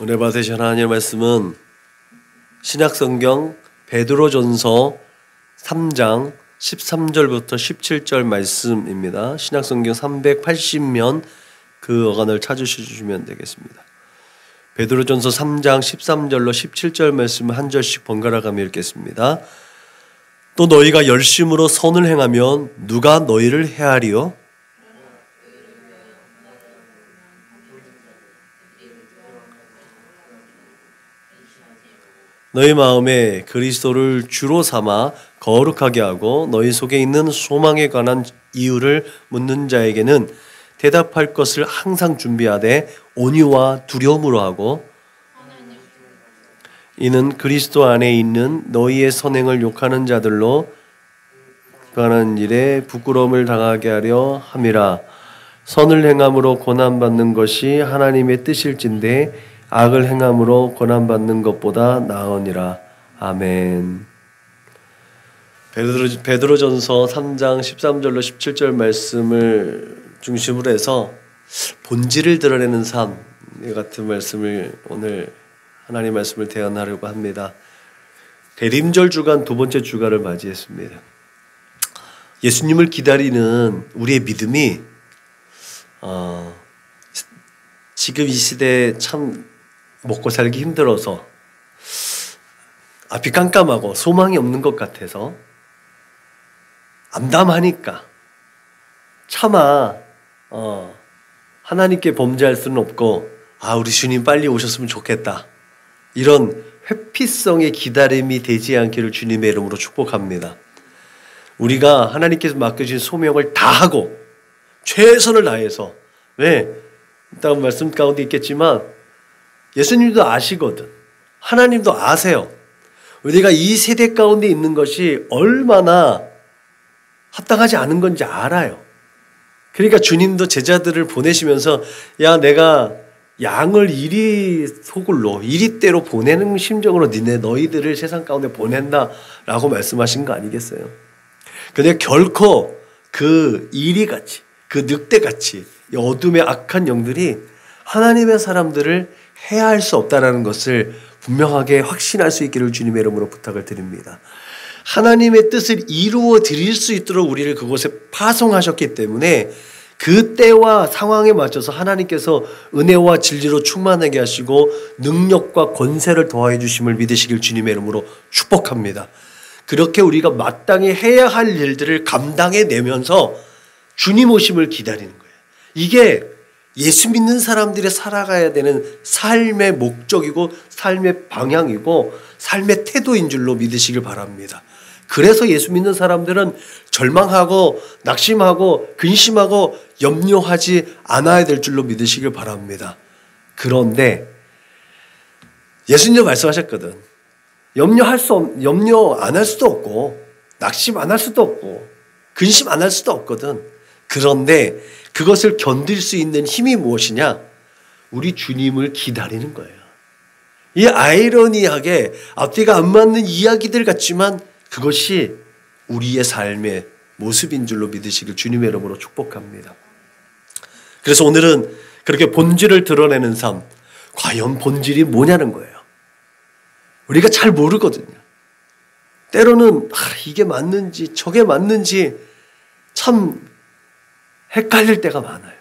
은혜 받으신 하나님의 말씀은 신약성경 베드로전서 3장 13절부터 17절 말씀입니다. 신약성경 380면 그 어간을 찾으시면 되겠습니다. 베드로전서 3장 13절로 17절 말씀을 한 절씩 번갈아 가며 읽겠습니다. 또 너희가 열심으로 선을 행하면 누가 너희를 해하리요? 너희 마음에 그리스도를 주로 삼아 거룩하게 하고 너희 속에 있는 소망에 관한 이유를 묻는 자에게는 대답할 것을 항상 준비하되 온유와 두려움으로 하고, 이는 그리스도 안에 있는 너희의 선행을 욕하는 자들로 관한 일에 부끄러움을 당하게 하려 함이라. 선을 행함으로 고난받는 것이 하나님의 뜻일진데 악을 행함으로 고난받는 것보다 나으니라. 아멘. 베드로전서 3장 13절로 17절 말씀을 중심으로 해서 본질을 드러내는 삶 같은 말씀을 오늘 하나님 말씀을 대언하려고 합니다. 대림절 주간 두 번째 주간을 맞이했습니다. 예수님을 기다리는 우리의 믿음이 지금 이 시대에 참 먹고 살기 힘들어서 앞이 깜깜하고 소망이 없는 것 같아서 암담하니까 차마 하나님께 범죄할 수는 없고 우리 주님 빨리 오셨으면 좋겠다, 이런 회피성의 기다림이 되지 않기를 주님의 이름으로 축복합니다. 우리가 하나님께서 맡겨주신 소명을 다하고 최선을 다해서, 왜? 다음 말씀 가운데 있겠지만 예수님도 아시거든. 하나님도 아세요. 우리가 이 세대 가운데 있는 것이 얼마나 합당하지 않은 건지 알아요. 그러니까 주님도 제자들을 보내시면서 내가 양을 이리 소굴로 이리대로 보내는 심정으로 너희들을 세상 가운데 보낸다라고 말씀하신 거 아니겠어요? 근데 결코 그 이리같이, 그 늑대같이 이 어둠의 악한 영들이 하나님의 사람들을 해야 할 수 없다라는 것을 분명하게 확신할 수 있기를 주님의 이름으로 부탁을 드립니다. 하나님의 뜻을 이루어 드릴 수 있도록 우리를 그곳에 파송하셨기 때문에 그 때와 상황에 맞춰서 하나님께서 은혜와 진리로 충만하게 하시고 능력과 권세를 더하여 주심을 믿으시길 주님의 이름으로 축복합니다. 그렇게 우리가 마땅히 해야 할 일들을 감당해 내면서 주님 오심을 기다리는 거예요. 이게 예수 믿는 사람들이 살아가야 되는 삶의 목적이고 삶의 방향이고 삶의 태도인 줄로 믿으시길 바랍니다. 그래서 예수 믿는 사람들은 절망하고 낙심하고 근심하고 염려하지 않아야 될 줄로 믿으시길 바랍니다. 그런데 예수님 말씀하셨거든. 염려 안 할 수도 없고 낙심 안 할 수도 없고 근심 안 할 수도 없거든. 그런데 그것을 견딜 수 있는 힘이 무엇이냐? 우리 주님을 기다리는 거예요. 이 아이러니하게 앞뒤가 안 맞는 이야기들 같지만 그것이 우리의 삶의 모습인 줄로 믿으시길 주님의 이름으로 축복합니다. 그래서 오늘은 그렇게 본질을 드러내는 삶, 과연 본질이 뭐냐는 거예요. 우리가 잘 모르거든요. 때로는 이게 맞는지 저게 맞는지 참 헷갈릴 때가 많아요.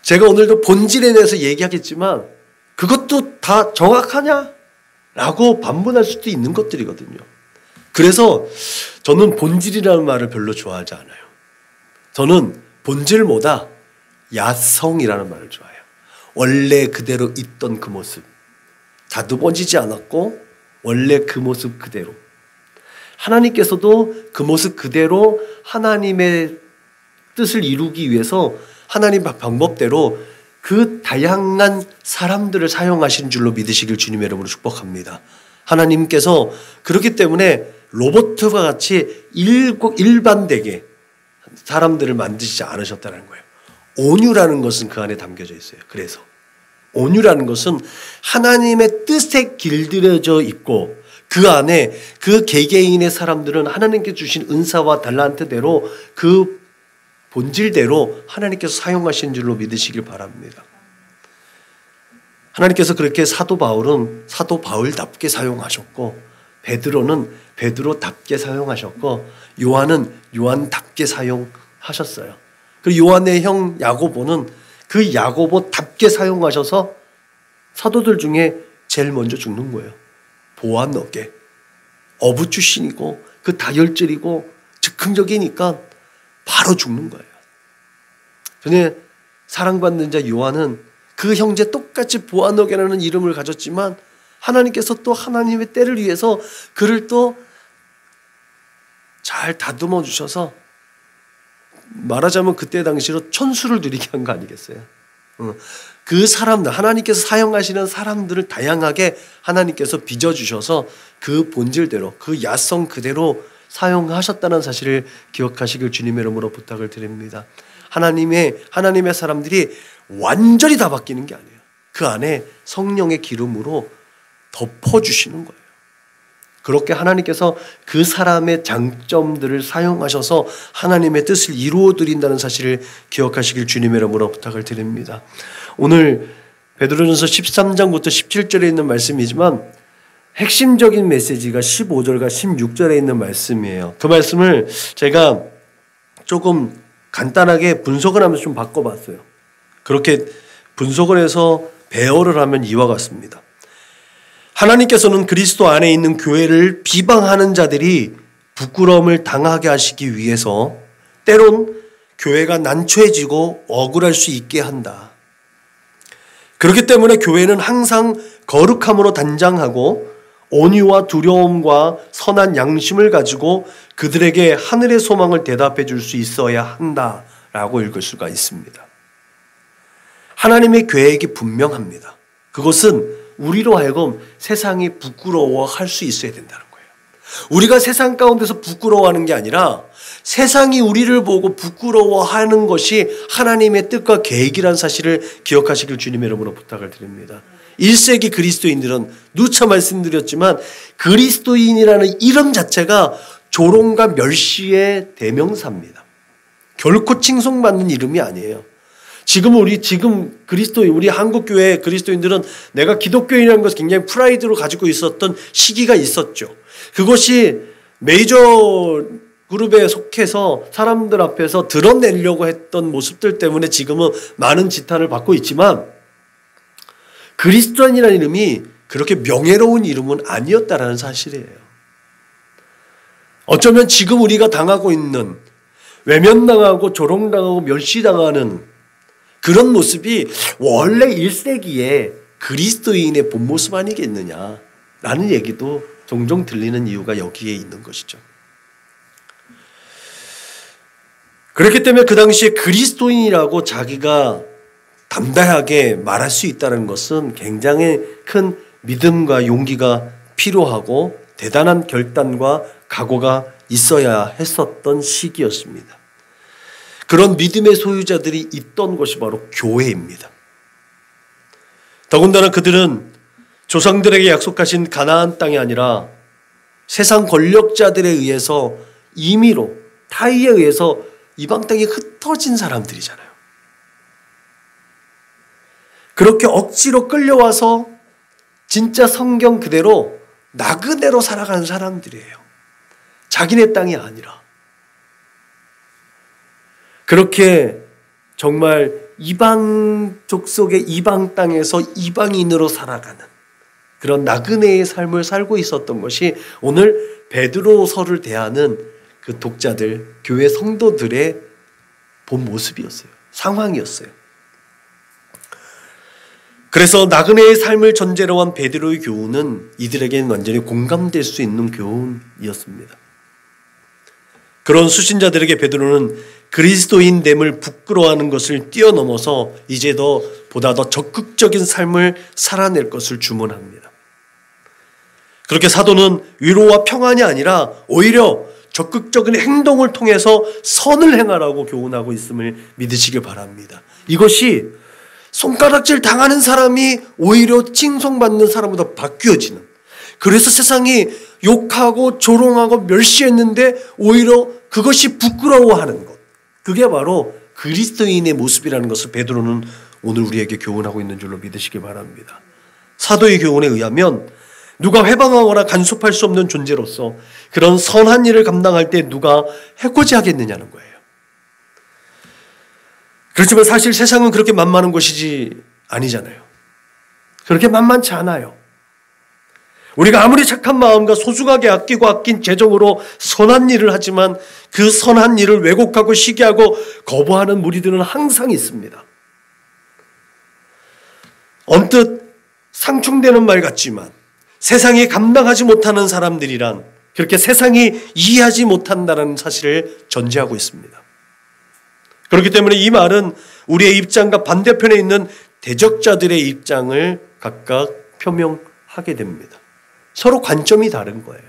제가 오늘도 본질에 대해서 얘기하겠지만 그것도 다 정확하냐? 라고 반문할 수도 있는 것들이거든요. 그래서 저는 본질이라는 말을 별로 좋아하지 않아요. 저는 본질보다 야성이라는 말을 좋아해요. 원래 그대로 있던 그 모습, 다듬어지지 않았고 원래 그 모습 그대로. 하나님께서도 그 모습 그대로 하나님의 뜻을 이루기 위해서 하나님 방법대로 그 다양한 사람들을 사용하신 줄로 믿으시길 주님의 이름으로 축복합니다. 하나님께서 그렇기 때문에 로봇과 같이 일반되게 사람들을 만드시지 않으셨다는 거예요. 온유라는 것은 그 안에 담겨져 있어요. 그래서 온유라는 것은 하나님의 뜻에 길들여져 있고 그 안에 그 개개인의 사람들은 하나님께 주신 은사와 달란트대로 그 본질대로 하나님께서 사용하신 줄로 믿으시길 바랍니다. 하나님께서 그렇게 사도 바울은 사도 바울답게 사용하셨고, 베드로는 베드로답게 사용하셨고, 요한은 요한답게 사용하셨어요. 그리고 요한의 형 야고보는 그 야고보답게 사용하셔서 사도들 중에 제일 먼저 죽는 거예요. 보안 어깨, 어부 출신이고 그 다혈질이고 즉흥적이니까 바로 죽는 거예요. 근데 사랑받는 자 요한은 그 형제 똑같이 보아너게라는 이름을 가졌지만 하나님께서 또 하나님의 때를 위해서 그를 또 잘 다듬어 주셔서 말하자면 그때 당시로 천수를 누리게 한 거 아니겠어요? 그 사람들, 하나님께서 사용하시는 사람들을 다양하게 하나님께서 빚어주셔서 그 본질대로, 그 야성 그대로 사용하셨다는 사실을 기억하시길 주님의 이름으로 부탁을 드립니다. 하나님의 사람들이 완전히 다 바뀌는 게 아니에요. 그 안에 성령의 기름으로 덮어주시는 거예요. 그렇게 하나님께서 그 사람의 장점들을 사용하셔서 하나님의 뜻을 이루어 드린다는 사실을 기억하시길 주님의 이름으로 부탁을 드립니다. 오늘 베드로전서 13장부터 17절에 있는 말씀이지만 핵심적인 메시지가 15절과 16절에 있는 말씀이에요. 그 말씀을 제가 조금 간단하게 분석을 하면서 좀 바꿔봤어요. 그렇게 분석을 해서 배열을 하면 이와 같습니다. 하나님께서는 그리스도 안에 있는 교회를 비방하는 자들이 부끄러움을 당하게 하시기 위해서 때론 교회가 난처해지고 억울할 수 있게 한다. 그렇기 때문에 교회는 항상 거룩함으로 단장하고 온유와 두려움과 선한 양심을 가지고 그들에게 하늘의 소망을 대답해 줄 수 있어야 한다라고 읽을 수가 있습니다. 하나님의 계획이 분명합니다. 그것은 우리로 하여금 세상이 부끄러워할 수 있어야 된다는 거예요. 우리가 세상 가운데서 부끄러워하는 게 아니라 세상이 우리를 보고 부끄러워하는 것이 하나님의 뜻과 계획이라는 사실을 기억하시길 주님의 이름으로 부탁을 드립니다. 1세기 그리스도인들은 누차 말씀드렸지만 그리스도인이라는 이름 자체가 조롱과 멸시의 대명사입니다. 결코 칭송받는 이름이 아니에요. 지금 우리 한국교회 그리스도인들은 내가 기독교인이라는 것을 굉장히 프라이드로 가지고 있었던 시기가 있었죠. 그것이 메이저 그룹에 속해서 사람들 앞에서 드러내려고 했던 모습들 때문에 지금은 많은 지탄을 받고 있지만 그리스도인이라는 이름이 그렇게 명예로운 이름은 아니었다라는 사실이에요. 어쩌면 지금 우리가 당하고 있는 외면당하고 조롱당하고 멸시당하는 그런 모습이 원래 1세기에 그리스도인의 본 모습 아니겠느냐라는 얘기도 종종 들리는 이유가 여기에 있는 것이죠. 그렇기 때문에 그 당시에 그리스도인이라고 자기가 담대하게 말할 수 있다는 것은 굉장히 큰 믿음과 용기가 필요하고 대단한 결단과 각오가 있어야 했었던 시기였습니다. 그런 믿음의 소유자들이 있던 것이 바로 교회입니다. 더군다나 그들은 조상들에게 약속하신 가나안 땅이 아니라 세상 권력자들에 의해서 임의로 타의에 의해서 이방 땅에 흩어진 사람들이잖아요. 그렇게 억지로 끌려와서 진짜 성경 그대로 나그네로 살아가는 사람들이에요. 자기네 땅이 아니라. 그렇게 정말 이방 족속의 이방 땅에서 이방인으로 살아가는 그런 나그네의 삶을 살고 있었던 것이 오늘 베드로서를 대하는 그 독자들, 교회 성도들의 본 모습이었어요. 상황이었어요. 그래서 나그네의 삶을 전제로 한 베드로의 교훈은 이들에게는 완전히 공감될 수 있는 교훈이었습니다. 그런 수신자들에게 베드로는 그리스도인됨을 부끄러워하는 것을 뛰어넘어서 이제 보다 더 적극적인 삶을 살아낼 것을 주문합니다. 그렇게 사도는 위로와 평안이 아니라 오히려 적극적인 행동을 통해서 선을 행하라고 교훈하고 있음을 믿으시길 바랍니다. 이것이 손가락질 당하는 사람이 오히려 칭송받는 사람보다 바뀌어지는, 그래서 세상이 욕하고 조롱하고 멸시했는데 오히려 그것이 부끄러워하는 것, 그게 바로 그리스도인의 모습이라는 것을 베드로는 오늘 우리에게 교훈하고 있는 줄로 믿으시기 바랍니다. 사도의 교훈에 의하면 누가 회방하거나 간섭할 수 없는 존재로서 그런 선한 일을 감당할 때 누가 해코지 하겠느냐는 거예요. 그렇지만 사실 세상은 그렇게 만만한 것이지 아니잖아요. 그렇게 만만치 않아요. 우리가 아무리 착한 마음과 소중하게 아끼고 아낀 재정으로 선한 일을 하지만 그 선한 일을 왜곡하고 시기하고 거부하는 무리들은 항상 있습니다. 언뜻 상충되는 말 같지만 세상이 감당하지 못하는 사람들이란 그렇게 세상이 이해하지 못한다는 사실을 전제하고 있습니다. 그렇기 때문에 이 말은 우리의 입장과 반대편에 있는 대적자들의 입장을 각각 표명하게 됩니다. 서로 관점이 다른 거예요.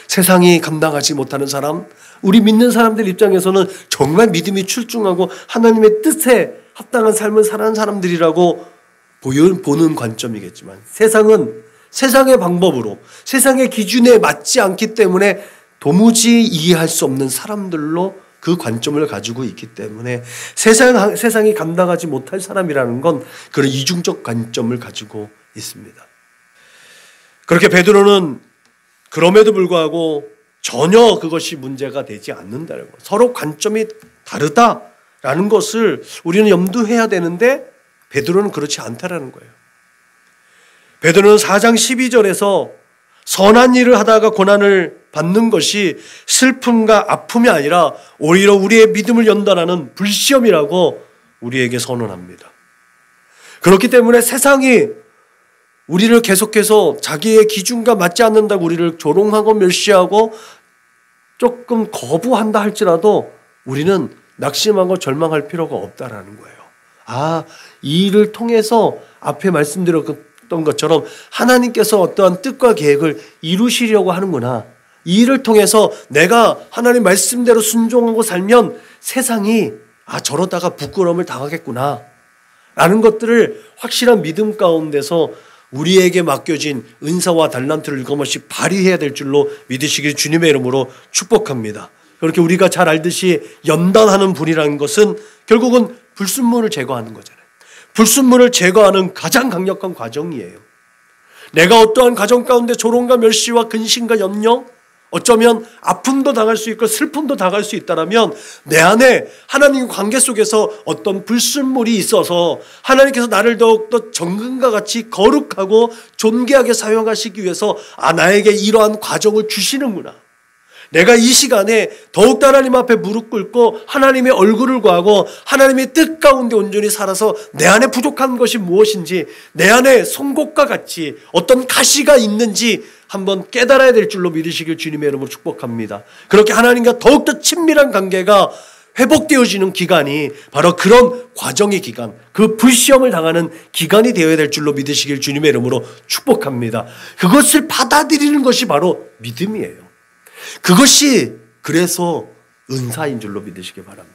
세상이 감당하지 못하는 사람, 우리 믿는 사람들 입장에서는 정말 믿음이 출중하고 하나님의 뜻에 합당한 삶을 살아가는 사람들이라고 보는 관점이겠지만 세상은 세상의 방법으로 세상의 기준에 맞지 않기 때문에 도무지 이해할 수 없는 사람들로 그 관점을 가지고 있기 때문에 세상이 감당하지 못할 사람이라는 건 그런 이중적 관점을 가지고 있습니다. 그렇게 베드로는 그럼에도 불구하고 전혀 그것이 문제가 되지 않는다는 것, 서로 관점이 다르다라는 것을 우리는 염두해야 되는데 베드로는 그렇지 않다라는 거예요. 베드로는 4장 12절에서 선한 일을 하다가 고난을 받는 것이 슬픔과 아픔이 아니라 오히려 우리의 믿음을 연단하는 불시험이라고 우리에게 선언합니다. 그렇기 때문에 세상이 우리를 계속해서 자기의 기준과 맞지 않는다고 우리를 조롱하고 멸시하고 조금 거부한다 할지라도 우리는 낙심하고 절망할 필요가 없다라는 거예요. 이 일을 통해서 앞에 말씀드렸던 것처럼 하나님께서 어떠한 뜻과 계획을 이루시려고 하는구나. 이 일을 통해서 내가 하나님 말씀대로 순종하고 살면 세상이 저러다가 부끄러움을 당하겠구나 라는 것들을 확실한 믿음 가운데서 우리에게 맡겨진 은사와 달란트를 일검없이 발휘해야 될 줄로 믿으시길 주님의 이름으로 축복합니다. 그렇게 우리가 잘 알듯이 연단하는 불이라는 것은 결국은 불순물을 제거하는 거잖아요. 불순물을 제거하는 가장 강력한 과정이에요. 내가 어떠한 가정 가운데 조롱과 멸시와 근심과 염려, 어쩌면 아픔도 당할 수 있고 슬픔도 당할 수 있다면 내 안에 하나님 관계 속에서 어떤 불순물이 있어서 하나님께서 나를 더욱더 정금과 같이 거룩하고 존귀하게 사용하시기 위해서 나에게 이러한 과정을 주시는구나. 내가 이 시간에 더욱더 하나님 앞에 무릎 꿇고 하나님의 얼굴을 구하고 하나님의 뜻 가운데 온전히 살아서 내 안에 부족한 것이 무엇인지, 내 안에 송곳과 같이 어떤 가시가 있는지 한번 깨달아야 될 줄로 믿으시길 주님의 이름으로 축복합니다. 그렇게 하나님과 더욱더 친밀한 관계가 회복되어지는 기간이 바로 그런 과정의 기간, 그 불시험을 당하는 기간이 되어야 될 줄로 믿으시길 주님의 이름으로 축복합니다. 그것을 받아들이는 것이 바로 믿음이에요. 그것이 그래서 은사인 줄로 믿으시기 바랍니다.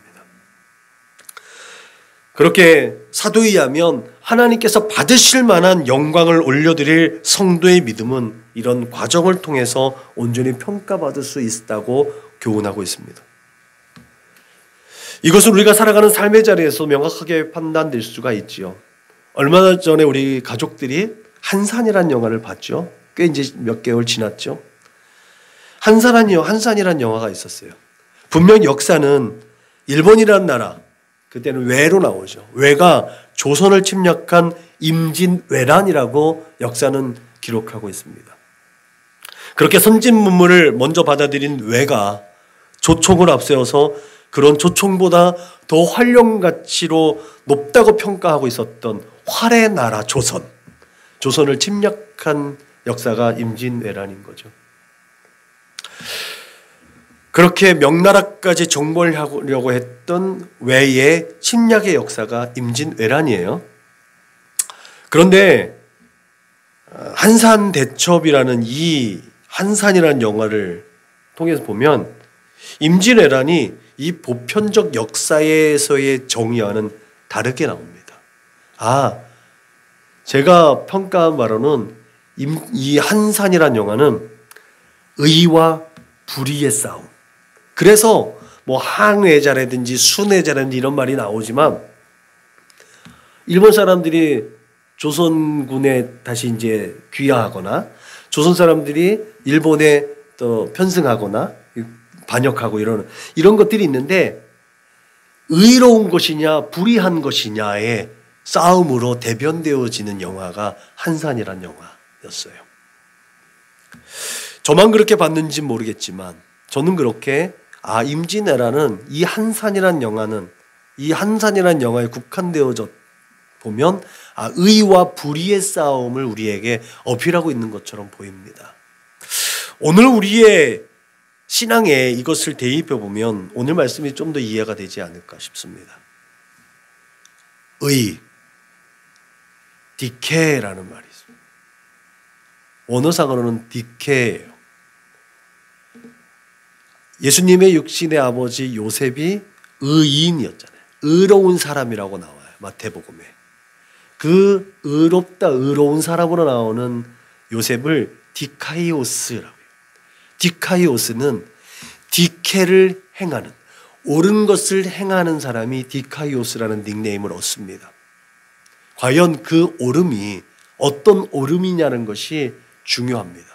그렇게 사도에 의하면 하나님께서 받으실 만한 영광을 올려드릴 성도의 믿음은 이런 과정을 통해서 온전히 평가받을 수 있다고 교훈하고 있습니다. 이것은 우리가 살아가는 삶의 자리에서 명확하게 판단될 수가 있지요. 얼마 전에 우리 가족들이 한산이라는 영화를 봤죠. 꽤 이제 몇 개월 지났죠. 한산이라는 영화가 있었어요. 분명 역사는 일본이라는 나라, 그때는 외로 나오죠. 외가 조선을 침략한 임진왜란이라고 역사는 기록하고 있습니다. 그렇게 선진 문물을 먼저 받아들인 외가 조총을 앞세워서 그런 조총보다 더 활용 가치로 높다고 평가하고 있었던 활의 나라 조선을 침략한 역사가 임진왜란인 거죠. 그렇게 명나라까지 정벌하려고 했던 외의 침략의 역사가 임진왜란이에요. 그런데 한산대첩이라는 이 한산이라는 영화를 통해서 보면 임진왜란이 이 보편적 역사에서의 정의와는 다르게 나옵니다. 제가 평가한 바로는 이 한산이라는 영화는 의와 불의의 싸움. 그래서 항해자라든지 순회자라든지 이런 말이 나오지만 일본 사람들이 조선군에 다시 이제 귀화하거나 조선 사람들이 일본에 또 편승하거나 반역하고 이런 것들이 있는데 의로운 것이냐 불의한 것이냐의 싸움으로 대변되어지는 영화가 한산이란 영화였어요. 저만 그렇게 봤는지 모르겠지만 저는 그렇게 임진왜란은 이 한산이란 영화에 국한되어져 보면 의와 불의의 싸움을 우리에게 어필하고 있는 것처럼 보입니다. 오늘 우리의 신앙에 이것을 대입해 보면 오늘 말씀이 좀 더 이해가 되지 않을까 싶습니다. 의, 디케라는 말이 있습니다. 원어상으로는 디케예요. 예수님의 육신의 아버지 요셉이 의인이었잖아요. 의로운 사람이라고 나와요. 마태복음에. 그 의로운 사람으로 나오는 요셉을 디카이오스라고 해요. 디카이오스는 디케를 행하는, 옳은 것을 행하는 사람이 디카이오스라는 닉네임을 얻습니다. 과연 그 옳음이 어떤 옳음이냐는 것이 중요합니다.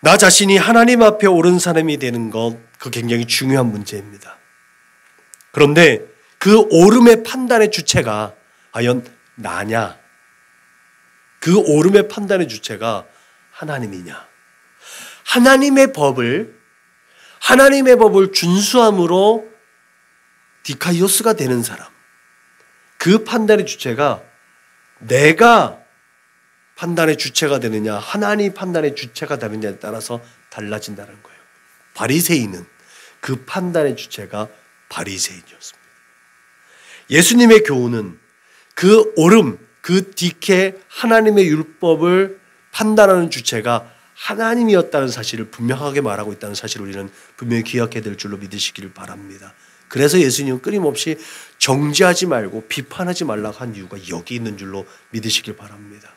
나 자신이 하나님 앞에 옳은 사람이 되는 것, 그 굉장히 중요한 문제입니다. 그런데 그 옳음의 판단의 주체가 과연 나냐? 그 옳음의 판단의 주체가 하나님이냐? 하나님의 법을 준수함으로 디카이오스가 되는 사람, 그 판단의 주체가 내가 판단의 주체가 되느냐, 하나님 판단의 주체가 되느냐에 따라서 달라진다는 거예요. 바리새인은 그 판단의 주체가 바리새인이었습니다. 예수님의 교훈은 그 옳음, 그 디케 하나님의 율법을 판단하는 주체가 하나님이었다는 사실을 분명하게 말하고 있다는 사실을 우리는 분명히 기억해야 될 줄로 믿으시기를 바랍니다. 그래서 예수님은 끊임없이 정죄하지 말고 비판하지 말라고 한 이유가 여기 있는 줄로 믿으시길 바랍니다.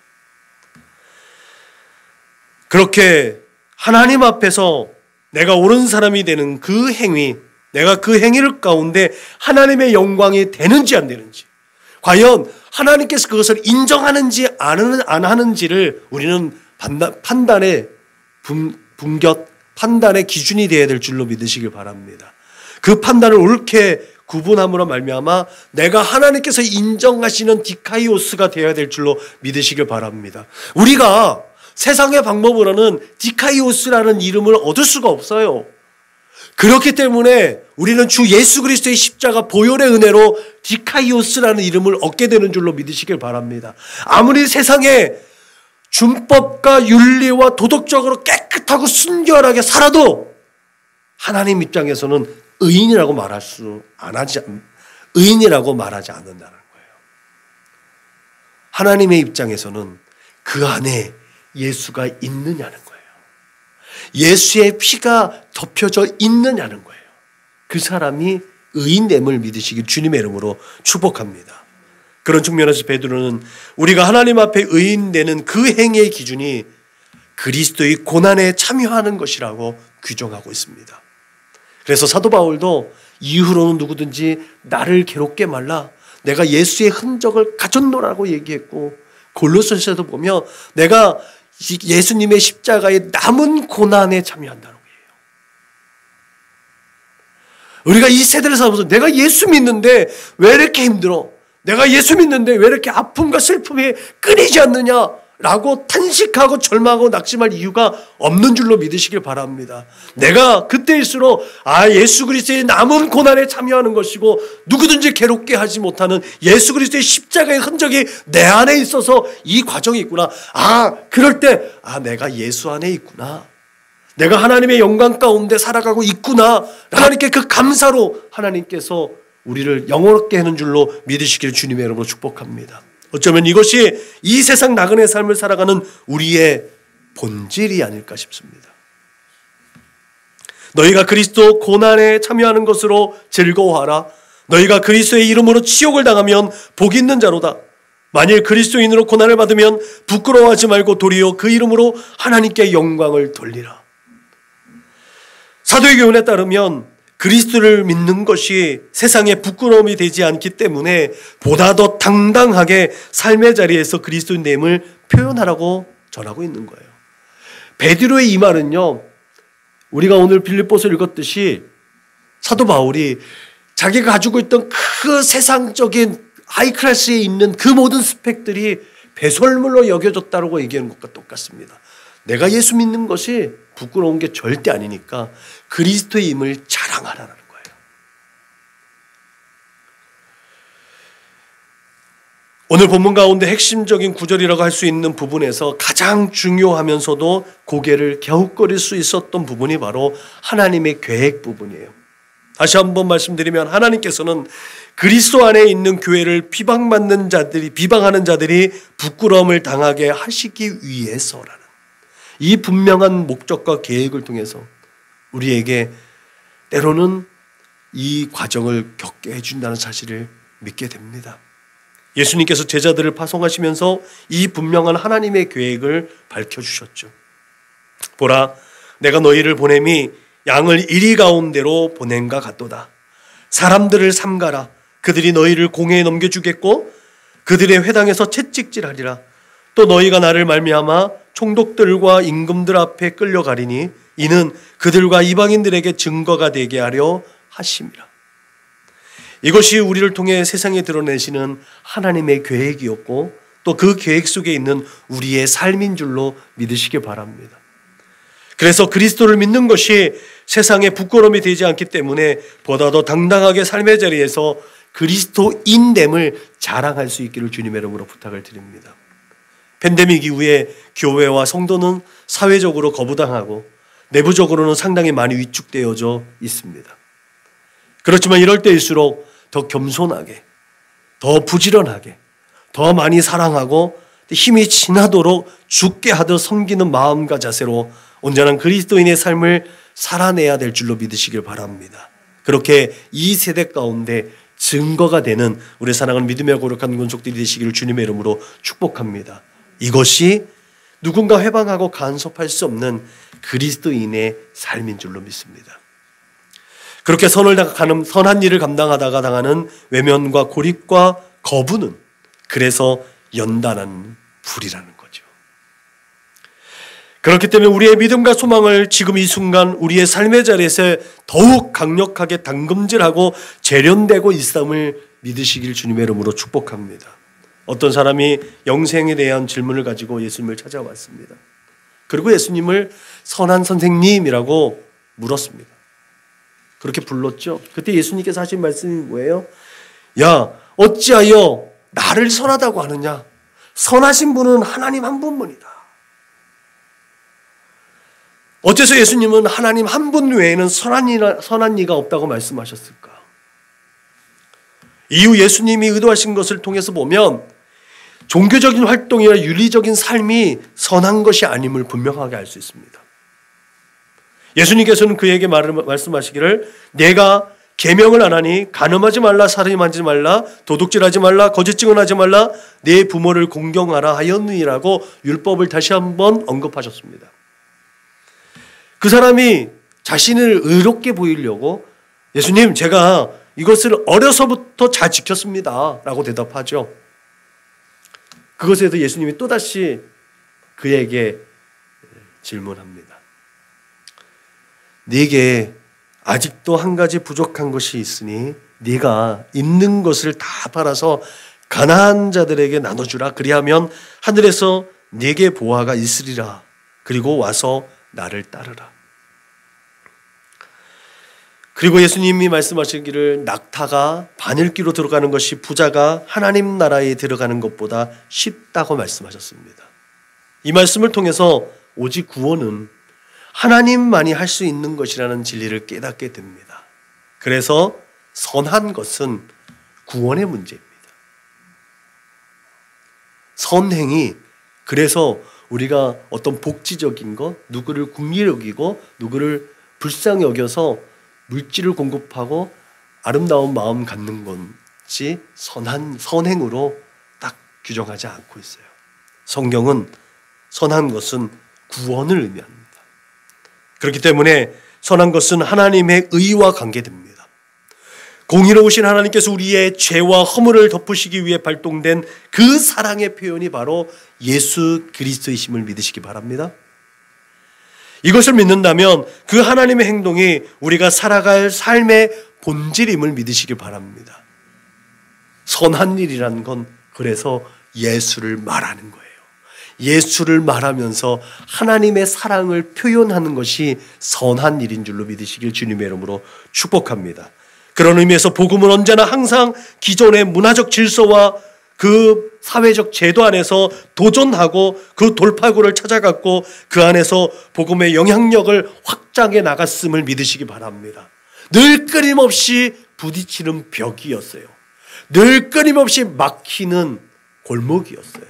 그렇게 하나님 앞에서 내가 옳은 사람이 되는 그 행위, 내가 그 행위를 가운데 하나님의 영광이 되는지 안 되는지, 과연 하나님께서 그것을 인정하는지 안 하는지를 우리는 판단의 판단의 기준이 되어야 될 줄로 믿으시길 바랍니다. 그 판단을 옳게 구분함으로 말미암아 내가 하나님께서 인정하시는 디카이오스가 되어야 될 줄로 믿으시길 바랍니다. 우리가 세상의 방법으로는 디카이오스라는 이름을 얻을 수가 없어요. 그렇기 때문에 우리는 주 예수 그리스도의 십자가 보혈의 은혜로 디카이오스라는 이름을 얻게 되는 줄로 믿으시길 바랍니다. 아무리 세상에 준법과 윤리와 도덕적으로 깨끗하고 순결하게 살아도 하나님 입장에서는 의인이라고 말하지 않는다는 거예요. 하나님의 입장에서는 그 안에 예수가 있느냐는 거예요. 예수의 피가 덮여져 있느냐는 거예요. 그 사람이 의인됨을 믿으시길 주님의 이름으로 축복합니다. 그런 측면에서 베드로는 우리가 하나님 앞에 의인되는 그 행위의 기준이 그리스도의 고난에 참여하는 것이라고 규정하고 있습니다. 그래서 사도 바울도 이후로는 누구든지 나를 괴롭게 말라, 내가 예수의 흔적을 가졌노라고 얘기했고, 골로새서도 보면 내가 예수님의 십자가의 남은 고난에 참여한다는 거예요. 우리가 이 세대를 살면서 내가 예수 믿는데 왜 이렇게 힘들어? 내가 예수 믿는데 왜 이렇게 아픔과 슬픔이 끊이지 않느냐라고 탄식하고 절망하고 낙심할 이유가 없는 줄로 믿으시길 바랍니다. 내가 그때일수록 예수 그리스도의 남은 고난에 참여하는 것이고 누구든지 괴롭게 하지 못하는 예수 그리스도의 십자가의 흔적이 내 안에 있어서 이 과정이 있구나. 그럴 때 내가 예수 안에 있구나. 내가 하나님의 영광 가운데 살아가고 있구나. 하나님께 그 감사로 하나님께서 우리를 영원하게 하는 줄로 믿으시기를 주님의 이름으로 축복합니다. 어쩌면 이것이 이 세상 나그네 삶을 살아가는 우리의 본질이 아닐까 싶습니다. 너희가 그리스도 고난에 참여하는 것으로 즐거워하라. 너희가 그리스도의 이름으로 치욕을 당하면 복 있는 자로다. 만일 그리스도인으로 고난을 받으면 부끄러워하지 말고 도리어 그 이름으로 하나님께 영광을 돌리라. 사도의 교훈에 따르면 그리스도를 믿는 것이 세상에 부끄러움이 되지 않기 때문에 보다 더 당당하게 삶의 자리에서 그리스도인됨을 표현하라고 전하고 있는 거예요. 베드로의 이 말은요, 우리가 오늘 빌립보서 읽었듯이 사도 바울이 자기가 가지고 있던 그 세상적인 하이클래스에 있는 그 모든 스펙들이 배설물로 여겨졌다고 얘기하는 것과 똑같습니다. 내가 예수 믿는 것이 부끄러운 게 절대 아니니까 그리스도의 힘을 자랑하라는 거예요. 오늘 본문 가운데 핵심적인 구절이라고 할 수 있는 부분에서 가장 중요하면서도 고개를 갸웃거릴 수 있었던 부분이 바로 하나님의 계획 부분이에요. 다시 한번 말씀드리면 하나님께서는 그리스도 안에 있는 교회를 비방하는 자들이 부끄러움을 당하게 하시기 위해서라는 이 분명한 목적과 계획을 통해서 우리에게 때로는 이 과정을 겪게 해준다는 사실을 믿게 됩니다. 예수님께서 제자들을 파송하시면서 이 분명한 하나님의 계획을 밝혀주셨죠. 보라, 내가 너희를 보냄이 양을 이리 가운데로 보냄과 같도다. 사람들을 삼가라. 그들이 너희를 공회에 넘겨주겠고 그들의 회당에서 채찍질하리라. 또 너희가 나를 말미암아 총독들과 임금들 앞에 끌려가리니 이는 그들과 이방인들에게 증거가 되게 하려 하심이라. 이것이 우리를 통해 세상에 드러내시는 하나님의 계획이었고 또 그 계획 속에 있는 우리의 삶인 줄로 믿으시기 바랍니다. 그래서 그리스도를 믿는 것이 세상에 부끄러움이 되지 않기 때문에 보다 더 당당하게 삶의 자리에서 그리스도인됨을 자랑할 수 있기를 주님의 이름으로 부탁을 드립니다. 팬데믹 이후에 교회와 성도는 사회적으로 거부당하고 내부적으로는 상당히 많이 위축되어져 있습니다. 그렇지만 이럴 때일수록 더 겸손하게, 더 부지런하게, 더 많이 사랑하고 힘이 지나도록 죽게 하듯 섬기는 마음과 자세로 온전한 그리스도인의 삶을 살아내야 될 줄로 믿으시길 바랍니다. 그렇게 이 세대 가운데 증거가 되는 우리 사랑하는 믿음의 거룩한 권속들이 되시기를 주님의 이름으로 축복합니다. 이것이 누군가 회방하고 간섭할 수 없는 그리스도인의 삶인 줄로 믿습니다. 그렇게 선한 일을 감당하다가 당하는 외면과 고립과 거부는 그래서 연단한 불이라는 거죠. 그렇기 때문에 우리의 믿음과 소망을 지금 이 순간 우리의 삶의 자리에서 더욱 강력하게 당금질하고 재련되고 있음을 믿으시길 주님의 이름으로 축복합니다. 어떤 사람이 영생에 대한 질문을 가지고 예수님을 찾아왔습니다. 그리고 예수님을 선한 선생님이라고 물었습니다. 그렇게 불렀죠. 그때 예수님께서 하신 말씀이 뭐예요? 야, 어찌하여 나를 선하다고 하느냐? 선하신 분은 하나님 한 분뿐이다. 어째서 예수님은 하나님 한 분 외에는 선한 이가 없다고 말씀하셨을까? 이후 예수님이 의도하신 것을 통해서 보면 종교적인 활동이나 윤리적인 삶이 선한 것이 아님을 분명하게 알 수 있습니다. 예수님께서는 그에게 말씀하시기를 내가 계명을 안 하니 간음하지 말라, 살인하지 말라, 도둑질하지 말라, 거짓 증언하지 말라, 내 부모를 공경하라 하였느니라고 율법을 다시 한번 언급하셨습니다. 그 사람이 자신을 의롭게 보이려고 예수님, 제가 이것을 어려서부터 잘 지켰습니다 라고 대답하죠. 그것에 대해서 예수님이 또다시 그에게 질문합니다. 네게 아직도 한 가지 부족한 것이 있으니 네가 있는 것을 다 팔아서 가난한 자들에게 나눠주라. 그리하면 하늘에서 네게 보화가 있으리라. 그리고 와서 나를 따르라. 그리고 예수님이 말씀하시기를 낙타가 바늘귀로 들어가는 것이 부자가 하나님 나라에 들어가는 것보다 쉽다고 말씀하셨습니다. 이 말씀을 통해서 오직 구원은 하나님만이 할 수 있는 것이라는 진리를 깨닫게 됩니다. 그래서 선한 것은 구원의 문제입니다. 선행이 그래서 우리가 어떤 복지적인 것, 누구를 긍휼히 여기고 누구를 불쌍히 여겨서 물질을 공급하고 아름다운 마음 갖는 건지 선행으로 딱 규정하지 않고 있어요. 성경은 선한 것은 구원을 의미합니다. 그렇기 때문에 선한 것은 하나님의 의와 관계됩니다. 공의로우신 하나님께서 우리의 죄와 허물을 덮으시기 위해 발동된 그 사랑의 표현이 바로 예수 그리스도이심을 믿으시기 바랍니다. 이것을 믿는다면 그 하나님의 행동이 우리가 살아갈 삶의 본질임을 믿으시기 바랍니다. 선한 일이라는 건 그래서 예수를 말하는 거예요. 예수를 말하면서 하나님의 사랑을 표현하는 것이 선한 일인 줄로 믿으시길 주님의 이름으로 축복합니다. 그런 의미에서 복음은 언제나 항상 기존의 문화적 질서와 그 사회적 제도 안에서 도전하고 그 돌파구를 찾아갔고 그 안에서 복음의 영향력을 확장해 나갔음을 믿으시기 바랍니다. 늘 끊임없이 부딪히는 벽이었어요. 늘 끊임없이 막히는 골목이었어요.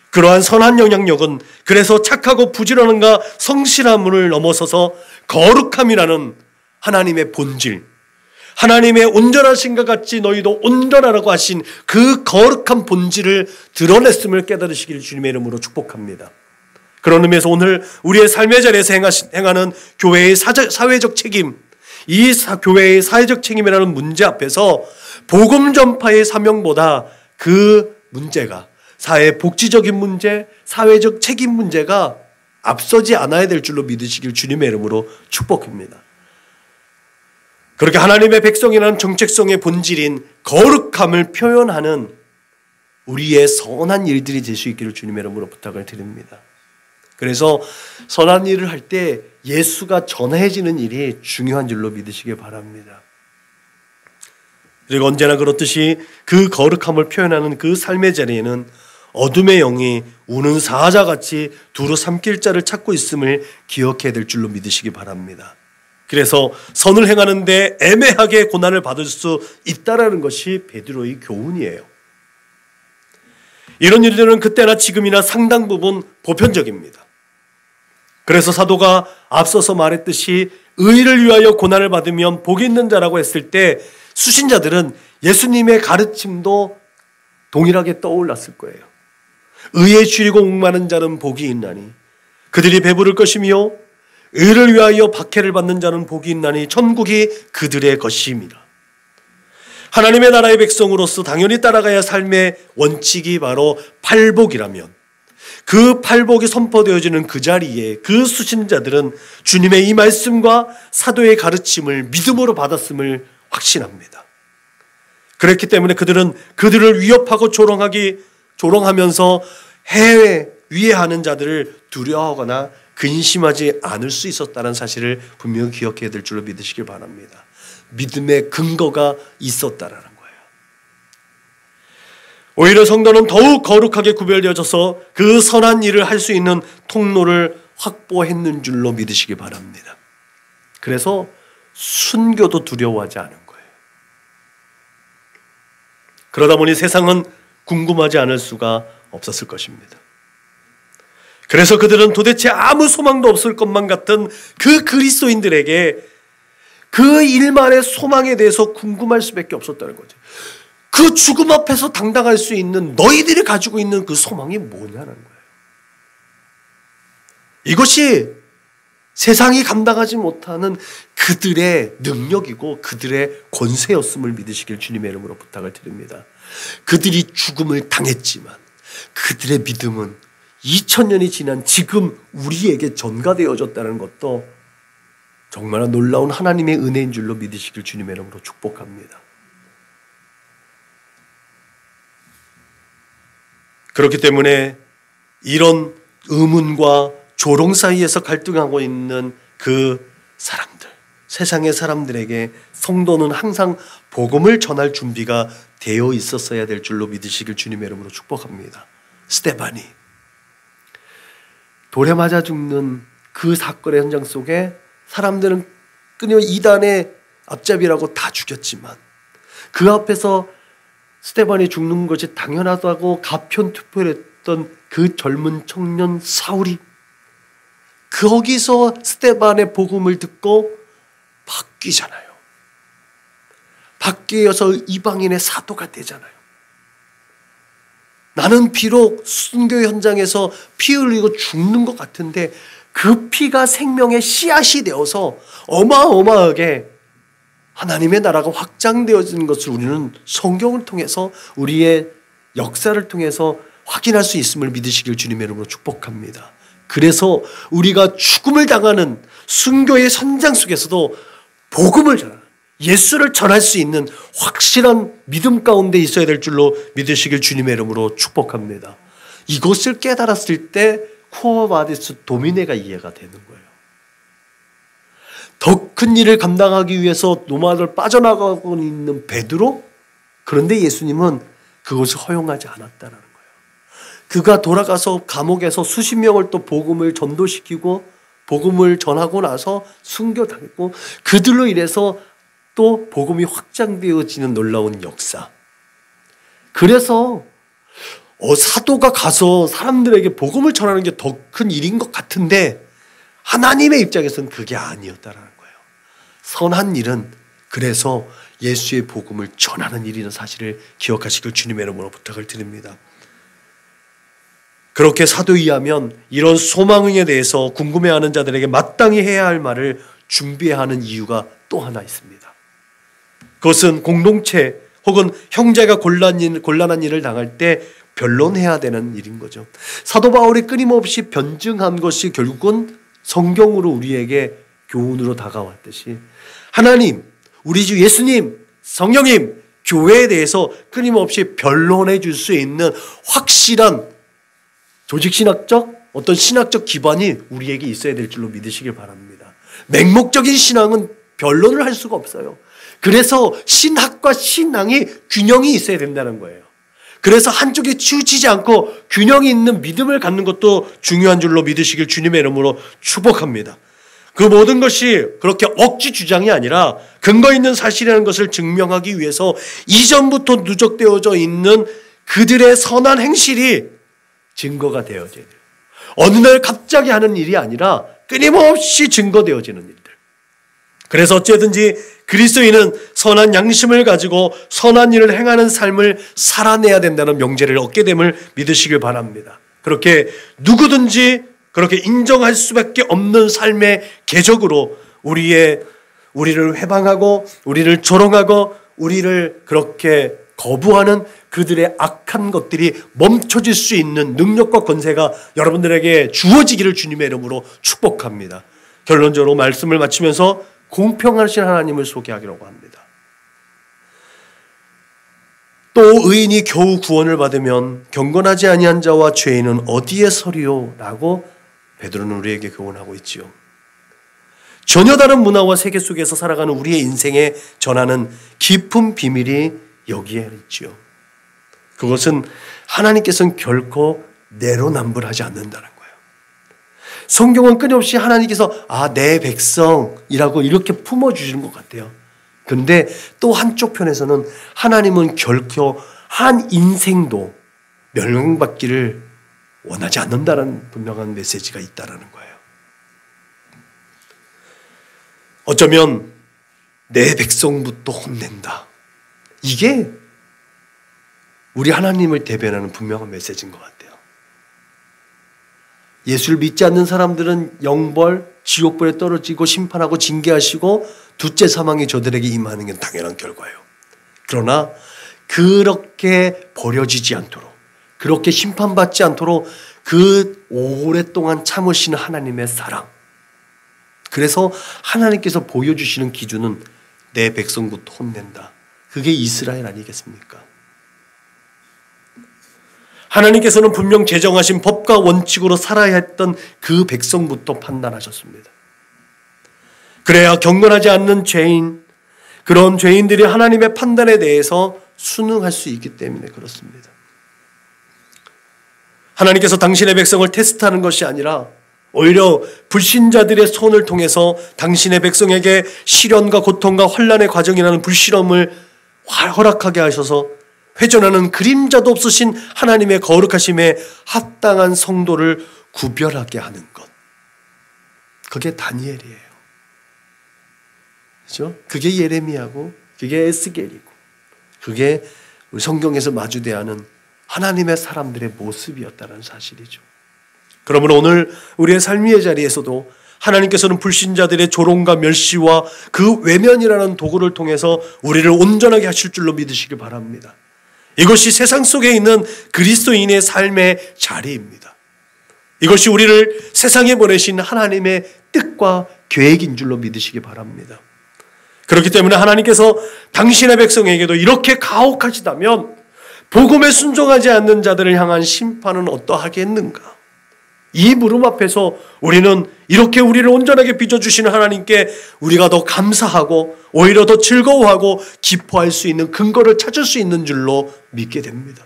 그러한 선한 영향력은 그래서 착하고 부지런함과 성실함을 넘어서서 거룩함이라는 하나님의 본질, 하나님의 온전하신 것 같이 너희도 온전하라고 하신 그 거룩한 본질을 드러냈음을 깨달으시기를 주님의 이름으로 축복합니다. 그런 의미에서 오늘 우리의 삶의 자리에서 행하는 교회의 사회적 책임, 이 교회의 사회적 책임이라는 문제 앞에서 복음 전파의 사명보다 그 문제가 사회 복지적인 문제, 사회적 책임 문제가 앞서지 않아야 될 줄로 믿으시길 주님의 이름으로 축복합니다. 그렇게 하나님의 백성이라는 정체성의 본질인 거룩함을 표현하는 우리의 선한 일들이 될 수 있기를 주님의 이름으로 부탁을 드립니다. 그래서 선한 일을 할 때 예수가 전해지는 일이 중요한 줄로 믿으시기 바랍니다. 그리고 언제나 그렇듯이 그 거룩함을 표현하는 그 삶의 자리에는 어둠의 영이 우는 사자같이 두루 삼킬 자를 찾고 있음을 기억해야 될 줄로 믿으시기 바랍니다. 그래서 선을 행하는데 애매하게 고난을 받을 수 있다라는 것이 베드로의 교훈이에요. 이런 일들은 그때나 지금이나 상당 부분 보편적입니다. 그래서 사도가 앞서서 말했듯이 의를 위하여 고난을 받으면 복이 있는 자라고 했을 때 수신자들은 예수님의 가르침도 동일하게 떠올랐을 거예요. 의에 줄이고 목마른 자는 복이 있나니 그들이 배부를 것이며 의를 위하여 박해를 받는 자는 복이 있나니 천국이 그들의 것입니다. 하나님의 나라의 백성으로서 당연히 따라가야 삶의 원칙이 바로 팔복이라면 그 팔복이 선포되어지는 그 자리에 그 수신자들은 주님의 이 말씀과 사도의 가르침을 믿음으로 받았음을 확신합니다. 그렇기 때문에 그들은 그들을 위협하고 조롱하면서 위해하는 자들을 두려워하거나 근심하지 않을 수 있었다는 사실을 분명히 기억해야 될 줄로 믿으시길 바랍니다. 믿음의 근거가 있었다라는 거예요. 오히려 성도는 더욱 거룩하게 구별되어져서 그 선한 일을 할 수 있는 통로를 확보했는 줄로 믿으시기 바랍니다. 그래서 순교도 두려워하지 않은 거예요. 그러다 보니 세상은 궁금하지 않을 수가 없었을 것입니다. 그래서 그들은 도대체 아무 소망도 없을 것만 같은 그 그리스도인들에게 그 일만의 소망에 대해서 궁금할 수밖에 없었다는 거죠. 그 죽음 앞에서 당당할 수 있는 너희들이 가지고 있는 그 소망이 뭐냐는 거예요. 이것이 세상이 감당하지 못하는 그들의 능력이고 그들의 권세였음을 믿으시길 주님의 이름으로 부탁을 드립니다. 그들이 죽음을 당했지만 그들의 믿음은 2000년이 지난 지금 우리에게 전가되어졌다는 것도 정말 놀라운 하나님의 은혜인 줄로 믿으시길 주님의 이름으로 축복합니다. 그렇기 때문에 이런 의문과 조롱 사이에서 갈등하고 있는 그 사람들, 세상의 사람들에게 성도는 항상 복음을 전할 준비가 되어 있었어야 될 줄로 믿으시길 주님의 이름으로 축복합니다. 스데반이 돌에 맞아 죽는 그 사건의 현장 속에 사람들은 끊임없이 이단의 앞잡이라고 다 죽였지만 그 앞에서 스데반이 죽는 것이 당연하다고 가편투표했던 그 젊은 청년 사울이 거기서 스데반의 복음을 듣고 바뀌잖아요. 바뀌어서 이방인의 사도가 되잖아요. 나는 비록 순교 현장에서 피 흘리고 죽는 것 같은데 그 피가 생명의 씨앗이 되어서 어마어마하게 하나님의 나라가 확장되어지는 것을 우리는 성경을 통해서 우리의 역사를 통해서 확인할 수 있음을 믿으시길 주님의 이름으로 축복합니다. 그래서 우리가 죽음을 당하는 순교의 선장 속에서도 복음을 전하는, 예수를 전할 수 있는 확실한 믿음 가운데 있어야 될 줄로 믿으시길 주님의 이름으로 축복합니다. 이것을 깨달았을 때 쿠어 바디스 도미네가 이해가 되는 거예요. 더 큰 일을 감당하기 위해서 노마드를 빠져나가고 있는 베드로, 그런데 예수님은 그것을 허용하지 않았다는 거예요. 그가 돌아가서 감옥에서 수십 명을 또 복음을 전도시키고 복음을 전하고 나서 순교당했고 그들로 인해서 또 복음이 확장되어지는 놀라운 역사. 그래서 사도가 가서 사람들에게 복음을 전하는 게 더 큰 일인 것 같은데 하나님의 입장에서는 그게 아니었다라는 거예요. 선한 일은 그래서 예수의 복음을 전하는 일이라는 사실을 기억하시길 주님의 이름으로 부탁을 드립니다. 그렇게 사도에 의하면 이런 소망에 대해서 궁금해하는 자들에게 마땅히 해야 할 말을 준비해야 하는 이유가 또 하나 있습니다. 그것은 공동체 혹은 형제가 곤란한 일을 당할 때 변론해야 되는 일인 거죠. 사도 바울이 끊임없이 변증한 것이 결국은 성경으로 우리에게 교훈으로 다가왔듯이 하나님, 우리 주 예수님, 성령님, 교회에 대해서 끊임없이 변론해 줄 수 있는 확실한 조직신학적 어떤 신학적 기반이 우리에게 있어야 될 줄로 믿으시길 바랍니다. 맹목적인 신앙은 변론을 할 수가 없어요. 그래서 신학과 신앙이 균형이 있어야 된다는 거예요. 그래서 한쪽에 치우치지 않고 균형이 있는 믿음을 갖는 것도 중요한 줄로 믿으시길 주님의 이름으로 축복합니다. 그 모든 것이 그렇게 억지 주장이 아니라 근거 있는 사실이라는 것을 증명하기 위해서 이전부터 누적되어져 있는 그들의 선한 행실이 증거가 되어져야 돼요. 어느 날 갑자기 하는 일이 아니라 끊임없이 증거되어지는 일들. 그래서 어쨌든지 그리스도인은 선한 양심을 가지고 선한 일을 행하는 삶을 살아내야 된다는 명제를 얻게 됨을 믿으시길 바랍니다. 그렇게 누구든지 그렇게 인정할 수밖에 없는 삶의 궤적으로 우리를 회방하고 우리를 조롱하고 우리를 그렇게 거부하는 그들의 악한 것들이 멈춰질 수 있는 능력과 권세가 여러분들에게 주어지기를 주님의 이름으로 축복합니다. 결론적으로 말씀을 마치면서 공평하신 하나님을 소개하기로 합니다. 또 의인이 겨우 구원을 받으면 경건하지 아니한 자와 죄인은 어디에 서리요? 라고 베드로는 우리에게 교훈하고 있지요. 전혀 다른 문화와 세계 속에서 살아가는 우리의 인생에 전하는 깊은 비밀이 여기에 있지요. 그것은 하나님께서는 결코 내로남불하지 않는다는 거예요. 성경은 끊임없이 하나님께서 내 백성이라고 이렇게 품어주시는 것 같아요. 그런데 또 한쪽 편에서는 하나님은 결코 한 인생도 멸망받기를 원하지 않는다는 분명한 메시지가 있다는 거예요. 어쩌면 내 백성부터 혼낸다. 이게 우리 하나님을 대변하는 분명한 메시지인 것 같아요. 예수를 믿지 않는 사람들은 영벌, 지옥불에 떨어지고 심판하고 징계하시고 둘째 사망이 저들에게 임하는 게 당연한 결과예요. 그러나 그렇게 버려지지 않도록, 그렇게 심판받지 않도록 그 오랫동안 참으시는 하나님의 사랑. 그래서 하나님께서 보여주시는 기준은 내 백성부터 혼낸다. 그게 이스라엘 아니겠습니까? 하나님께서는 분명 제정하신 법과 원칙으로 살아야 했던 그 백성부터 판단하셨습니다. 그래야 경건하지 않는 죄인, 그런 죄인들이 하나님의 판단에 대해서 순응할 수 있기 때문에 그렇습니다. 하나님께서 당신의 백성을 테스트하는 것이 아니라 오히려 불신자들의 손을 통해서 당신의 백성에게 시련과 고통과 환난의 과정이라는 불실험을 허락하게 하셔서 회전하는 그림자도 없으신 하나님의 거룩하심에 합당한 성도를 구별하게 하는 것. 그게 다니엘이에요. 그렇죠? 그게 예레미야고 그게 에스겔이고 그게 성경에서 마주대하는 하나님의 사람들의 모습이었다는 사실이죠. 그러므로 오늘 우리의 삶의 자리에서도 하나님께서는 불신자들의 조롱과 멸시와 그 외면이라는 도구를 통해서 우리를 온전하게 하실 줄로 믿으시기 바랍니다. 이것이 세상 속에 있는 그리스도인의 삶의 자리입니다. 이것이 우리를 세상에 보내신 하나님의 뜻과 계획인 줄로 믿으시기 바랍니다. 그렇기 때문에 하나님께서 당신의 백성에게도 이렇게 가혹하시다면 복음에 순종하지 않는 자들을 향한 심판은 어떠하겠는가? 이 물음 앞에서 우리는 이렇게 우리를 온전하게 빚어주시는 하나님께 우리가 더 감사하고 오히려 더 즐거워하고 기뻐할 수 있는 근거를 찾을 수 있는 줄로 믿게 됩니다.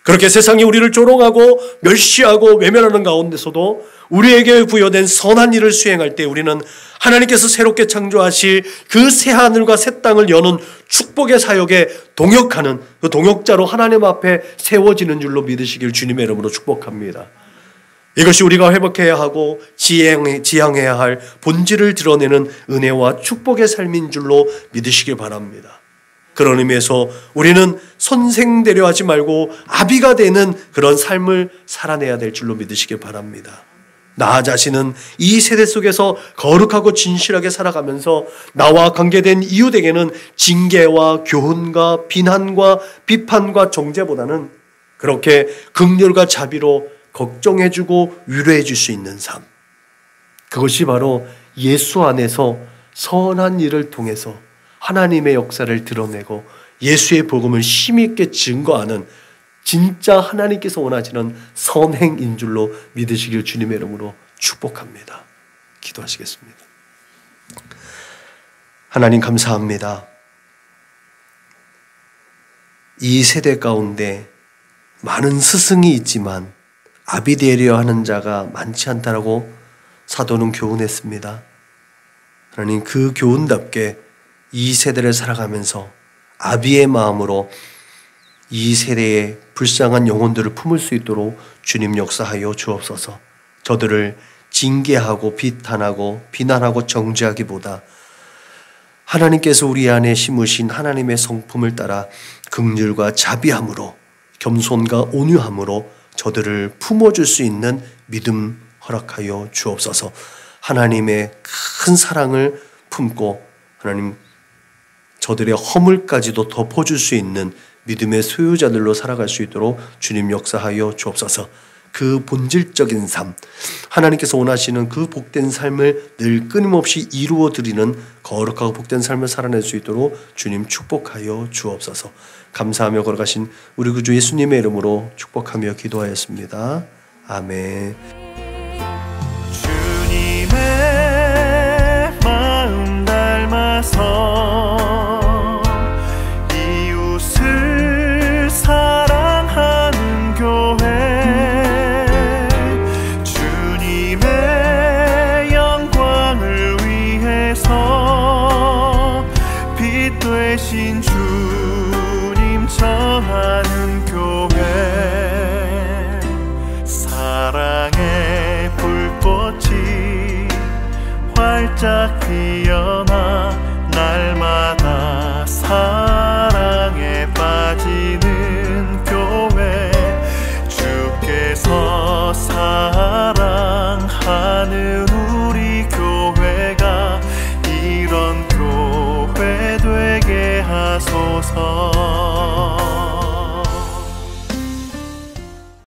그렇게 세상이 우리를 조롱하고 멸시하고 외면하는 가운데서도 우리에게 부여된 선한 일을 수행할 때 우리는 하나님께서 새롭게 창조하실 그 새 하늘과 새 땅을 여는 축복의 사역에 동역하는 그 동역자로 하나님 앞에 세워지는 줄로 믿으시길 주님의 이름으로 축복합니다. 이것이 우리가 회복해야 하고 지향해야 할 본질을 드러내는 은혜와 축복의 삶인 줄로 믿으시길 바랍니다. 그런 의미에서 우리는 선생되려 하지 말고 아비가 되는 그런 삶을 살아내야 될 줄로 믿으시길 바랍니다. 나 자신은 이 세대 속에서 거룩하고 진실하게 살아가면서 나와 관계된 이웃에게는 징계와 교훈과 비난과 비판과 정죄보다는 그렇게 긍휼과 자비로 걱정해주고 위로해줄 수 있는 삶, 그것이 바로 예수 안에서 선한 일을 통해서 하나님의 역사를 드러내고 예수의 복음을 힘있게 증거하는 진짜 하나님께서 원하시는 선행인 줄로 믿으시길 주님의 이름으로 축복합니다. 기도하시겠습니다. 하나님 감사합니다. 이 세대 가운데 많은 스승이 있지만 아비 되려 하는 자가 많지 않다라고 사도는 교훈했습니다. 하나님 그 교훈답게 이 세대를 살아가면서 아비의 마음으로 이 세대의 불쌍한 영혼들을 품을 수 있도록 주님 역사하여 주옵소서. 저들을 징계하고 비탄하고 비난하고 정죄하기보다 하나님께서 우리 안에 심으신 하나님의 성품을 따라 긍휼과 자비함으로 겸손과 온유함으로 저들을 품어줄 수 있는 믿음 허락하여 주옵소서. 하나님의 큰 사랑을 품고 하나님 저들의 허물까지도 덮어줄 수 있는 믿음의 소유자들로 살아갈 수 있도록 주님 역사하여 주옵소서. 그 본질적인 삶, 하나님께서 원하시는 그 복된 삶을 늘 끊임없이 이루어드리는 거룩하고 복된 삶을 살아낼 수 있도록 주님 축복하여 주옵소서. 감사하며 걸어가신 우리 구주 예수님의 이름으로 축복하며 기도하였습니다. 아멘. 주님의 마음 닮아서 이웃을 사랑하는 교회, 주님의 영광을 위해서 빛 되신 주님 전하는 교회, 사랑의 불꽃이 활짝 피어나 날마다